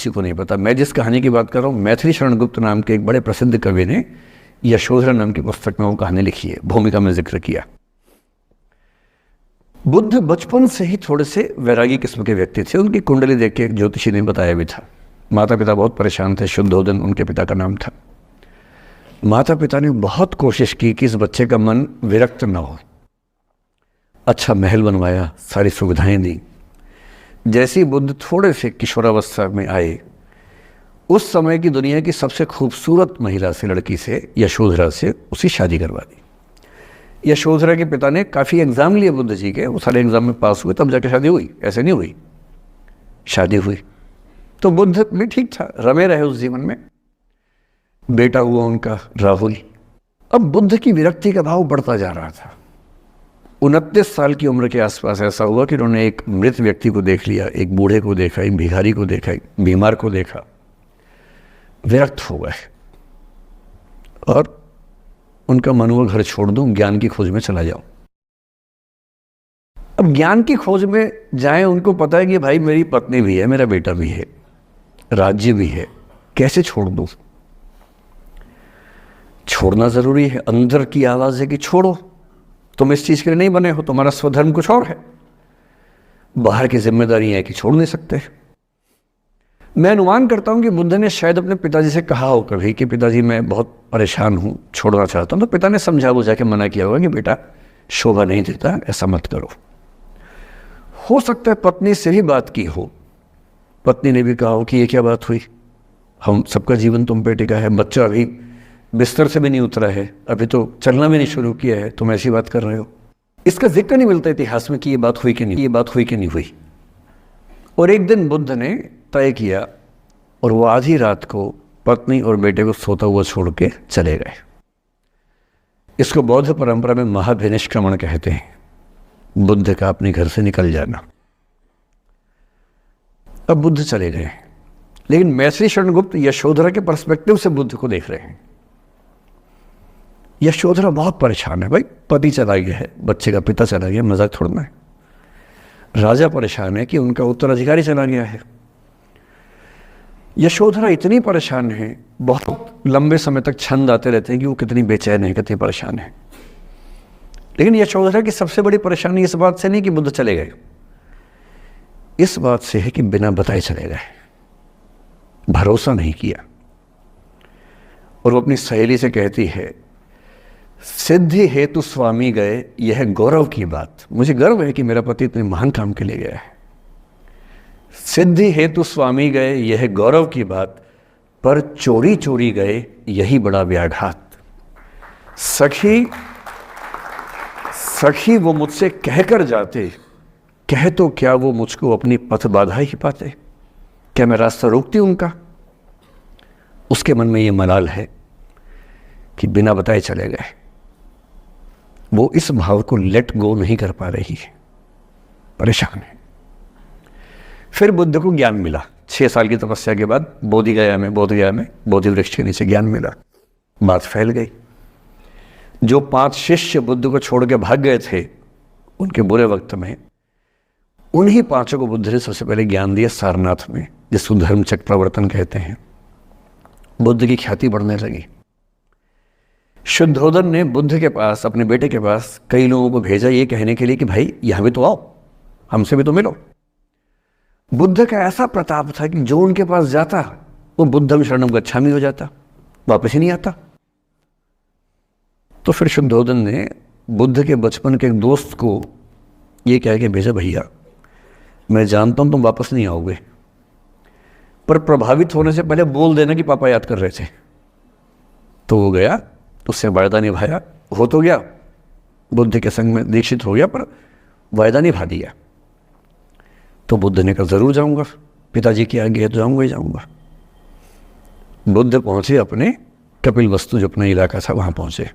किसी को नहीं पता। मैं जिस कहानी की बात कर रहा हूँ, मैथिली शरण गुप्त नाम के एक बड़े प्रसिद्ध कवि ने यशोधरा नाम की पुस्तक में वो कहानी लिखी है, भूमिका में जिक्र किया। बुद्ध बचपन से ही थोड़े से वैरागी किस्म के व्यक्ति थे। उनकी कुंडली देख के एक ज्योतिषी ने बताया भी था। माता पिता बहुत परेशान थे, शुद्धोदन उनके पिता का नाम था। माता पिता ने बहुत कोशिश की कि इस बच्चे का मन विरक्त न हो। अच्छा महल बनवाया, सारी सुविधाएं दी। जैसे ही बुद्ध थोड़े से किशोरावस्था में आए, उस समय की दुनिया की सबसे खूबसूरत महिला से, लड़की से, यशोधरा से उसकी शादी करवा दी। यशोधरा के पिता ने काफ़ी एग्ज़ाम लिए बुद्ध जी के, वो सारे एग्ज़ाम में पास हुए, तब जाके शादी हुई, ऐसे नहीं हुई। शादी हुई तो बुद्ध भी ठीक था, रमे रहे उस जीवन में। बेटा हुआ उनका राहुल। अब बुद्ध की विरक्ति का भाव बढ़ता जा रहा था। 29 साल की उम्र के आसपास ऐसा हुआ कि उन्होंने एक मृत व्यक्ति को देख लिया, एक बूढ़े को देखा, एक भिखारी को देखा, एक बीमार को देखा, विरक्त हो गए और उनका मन हुआ घर छोड़ दूं, ज्ञान की खोज में चला जाऊं। अब ज्ञान की खोज में जाएं, उनको पता है कि भाई मेरी पत्नी भी है, मेरा बेटा भी है, राज्य भी है, कैसे छोड़ दूं? छोड़ना जरूरी है। अंदर की आवाज है कि छोड़ो, तुम इस चीज के लिए नहीं बने हो, तुम्हारा स्वधर्म कुछ और है। बाहर की जिम्मेदारी है कि छोड़ नहीं सकते। मैं अनुमान करता हूं कि बुद्ध ने शायद अपने पिताजी से कहा हो कभी कि पिताजी मैं बहुत परेशान हूं, छोड़ना चाहता हूं। तो पिता ने समझा बुझा के मना किया होगा कि बेटा शोभा नहीं देता, ऐसा मत करो। हो सकता है पत्नी से भी बात की हो, पत्नी ने भी कहा हो कि ये क्या बात हुई, हम सबका जीवन तुम पे टिका है, बच्चा अभी बिस्तर से भी नहीं उतरा है, अभी तो चलना भी नहीं शुरू किया है, तुम ऐसी बात कर रहे हो। इसका जिक्र नहीं मिलता इतिहास में कि ये बात हुई कि नहीं, ये बात हुई कि नहीं हुई। और एक दिन बुद्ध ने तय किया और वो आधी रात को पत्नी और बेटे को सोता हुआ छोड़ के चले गए। इसको बौद्ध परंपरा में महाभिनिष्क्रमण कहते हैं, बुद्ध का अपने घर से निकल जाना। अब बुद्ध चले गए, लेकिन मैथिली शरण गुप्त यशोधरा के पर्सपेक्टिव से बुद्ध को देख रहे हैं। यशोधरा बहुत परेशान है, भाई पति चला गया है, बच्चे का पिता चला गया, मजाक थोड़ना है। राजा परेशान है कि उनका उत्तराधिकारी चला गया है। यशोधरा इतनी परेशान है, बहुत लंबे समय तक छंद आते रहते हैं कि वो कितनी बेचैन है, कितनी परेशान है। लेकिन यशोधरा की सबसे बड़ी परेशानी इस बात से नहीं कि बुद्ध चले गए, इस बात से है कि बिना बताए चले गए, भरोसा नहीं किया। और वो अपनी सहेली से कहती है, सिद्धि हेतु स्वामी गए, यह गौरव की बात। मुझे गर्व है कि मेरा पति इतने महान काम के लिए गया है। सिद्धि हेतु स्वामी गए, यह गौरव की बात, पर चोरी चोरी गए, यही बड़ा व्याघात। सखी सखी वो मुझसे कहकर जाते, कह तो क्या वो मुझको अपनी पथ बाधा ही पाते, क्या मैं रास्ता रोकती उनका? उसके मन में ये मलाल है कि बिना बताए चले गए। वो इस भाव को लेट गो नहीं कर पा रही है, परेशान है। फिर बुद्ध को ज्ञान मिला 6 साल की तपस्या के बाद, बोधगया में बोधि वृक्ष के नीचे ज्ञान मिला। बात फैल गई। जो 5 शिष्य बुद्ध को छोड़ के भाग गए थे उनके बुरे वक्त में, उन्हीं 5 को बुद्ध ने सबसे पहले ज्ञान दिया सारनाथ में, जिसको धर्मचक्र प्रवर्तन कहते हैं। बुद्ध की ख्याति बढ़ने लगी। शुद्धोदन ने बुद्ध के पास, अपने बेटे के पास कई लोगों को भेजा ये कहने के लिए कि भाई यहां भी तो आओ, हमसे भी तो मिलो। बुद्ध का ऐसा प्रताप था कि जो उनके पास जाता वो बुद्धम शरणम गच्छामि हो जाता, वापस ही नहीं आता। तो फिर शुद्धोदन ने बुद्ध के बचपन के एक दोस्त को ये कह के भेजा, भैया मैं जानता हूं तुम वापस नहीं आओगे, पर प्रभावित होने से पहले बोल देना कि पापा याद कर रहे थे। तो वो गया, उससे वायदा निभाया, हो तो गया, बुद्ध के संग में दीक्षित हो गया, पर वायदा निभा दिया। तो बुद्ध ने कहा जरूर जाऊंगा, पिताजी की आज्ञा है तो जाऊंगा ही जाऊंगा। बुद्ध पहुंचे अपने कपिलवस्तु, जो अपना इलाका था, वहां पहुंचे।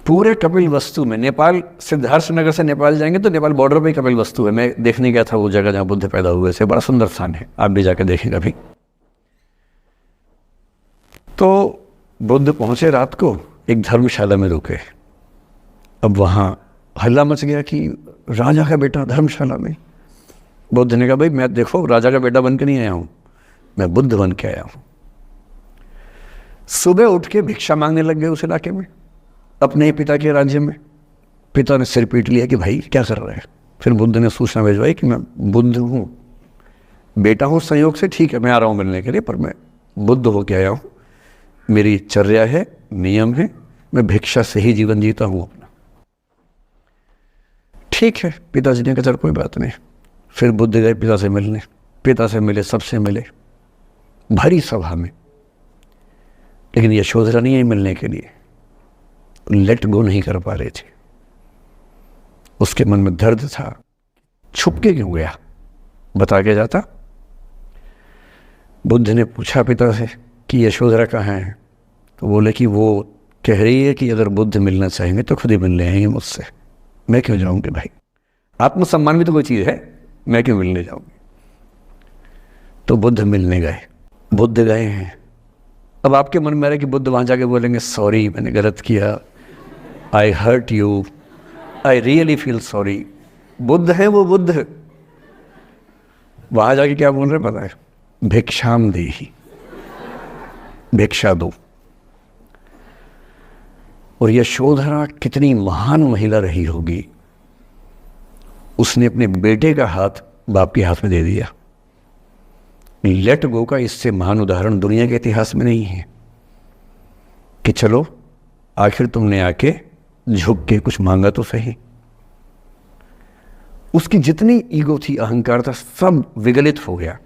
पूरे कपिलवस्तु में, नेपाल सिद्धार्थनगर से नेपाल जाएंगे तो नेपाल बॉर्डर पे कपिलवस्तु है। मैं देखने गया था वो जगह जहां बुद्ध पैदा हुए थे, बड़ा सुंदर स्थान है, आप भी जाकर देखें कभी। तो बुद्ध पहुंचे रात को, एक धर्मशाला में रुके। अब वहां हल्ला मच गया कि राजा का बेटा धर्मशाला में। बुद्ध ने कहा भाई मैं देखो राजा का बेटा बन के नहीं आया हूँ, मैं बुद्ध बन के आया हूँ। सुबह उठ के भिक्षा मांगने लग गए उस इलाके में, अपने ही पिता के राज्य में। पिता ने सिर पीट लिया कि भाई क्या कर रहे हैं। फिर बुद्ध ने सूचना भिजवाई कि मैं बुद्ध हूँ, बेटा हूँ संयोग से, ठीक है मैं आ रहा हूँ मिलने के लिए, पर मैं बुद्ध होके आया हूँ, मेरी चर्या है, नियम है, मैं भिक्षा से ही जीवन जीता हूँ अपना। ठीक है, पिताजी ने कहा चल कोई बात नहीं। फिर बुद्ध गए पिता से मिलने, पिता से मिले, सबसे मिले भारी सभा में, लेकिन यशोधरा नहीं आई मिलने के लिए, लेट गो नहीं कर पा रहे थे। उसके मन में दर्द था, छुप के क्यों गया, बता के जाता। बुद्ध ने पूछा पिता से कि यशोधरा कहाँ है, तो बोले कि वो कह रही है कि अगर बुद्ध मिलना चाहेंगे तो खुद ही मिलने आएंगे मुझसे, मैं क्यों जाऊंगी भाई, आत्मसम्मान भी तो कोई चीज़ है, मैं क्यों मिलने जाऊंगी। तो बुद्ध मिलने गए, बुद्ध गए हैं। अब आपके मन में आ रहा है कि बुद्ध वहाँ जाके बोलेंगे सॉरी मैंने गलत किया, I hurt you, I really feel sorry. बुद्ध है वो बुद्ध, वहाँ जाके क्या बोल रहे पता है, भिक्षाम देहि, भिक्षा दो। और यशोधरा कितनी महान महिला रही होगी, उसने अपने बेटे का हाथ बाप के हाथ में दे दिया। लेट गो का इससे महान उदाहरण दुनिया के इतिहास में नहीं है कि चलो आखिर तुमने आके झुक के कुछ मांगा तो सही। उसकी जितनी ईगो थी, अहंकार था, सब विगलित हो गया।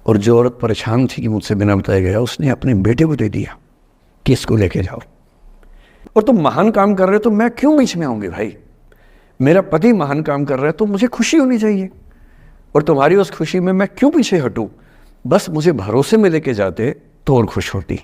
और जो औरत परेशान थी कि मुझसे बिना बताया गया, उसने अपने बेटे को दे दिया कि इसको लेके जाओ। और तुम महान काम कर रहे हो तो मैं क्यों बीच में आऊंगी भाई, मेरा पति महान काम कर रहा है तो मुझे खुशी होनी चाहिए, और तुम्हारी उस खुशी में मैं क्यों पीछे हटूं। बस मुझे भरोसे में लेके जाते तो और खुश होती।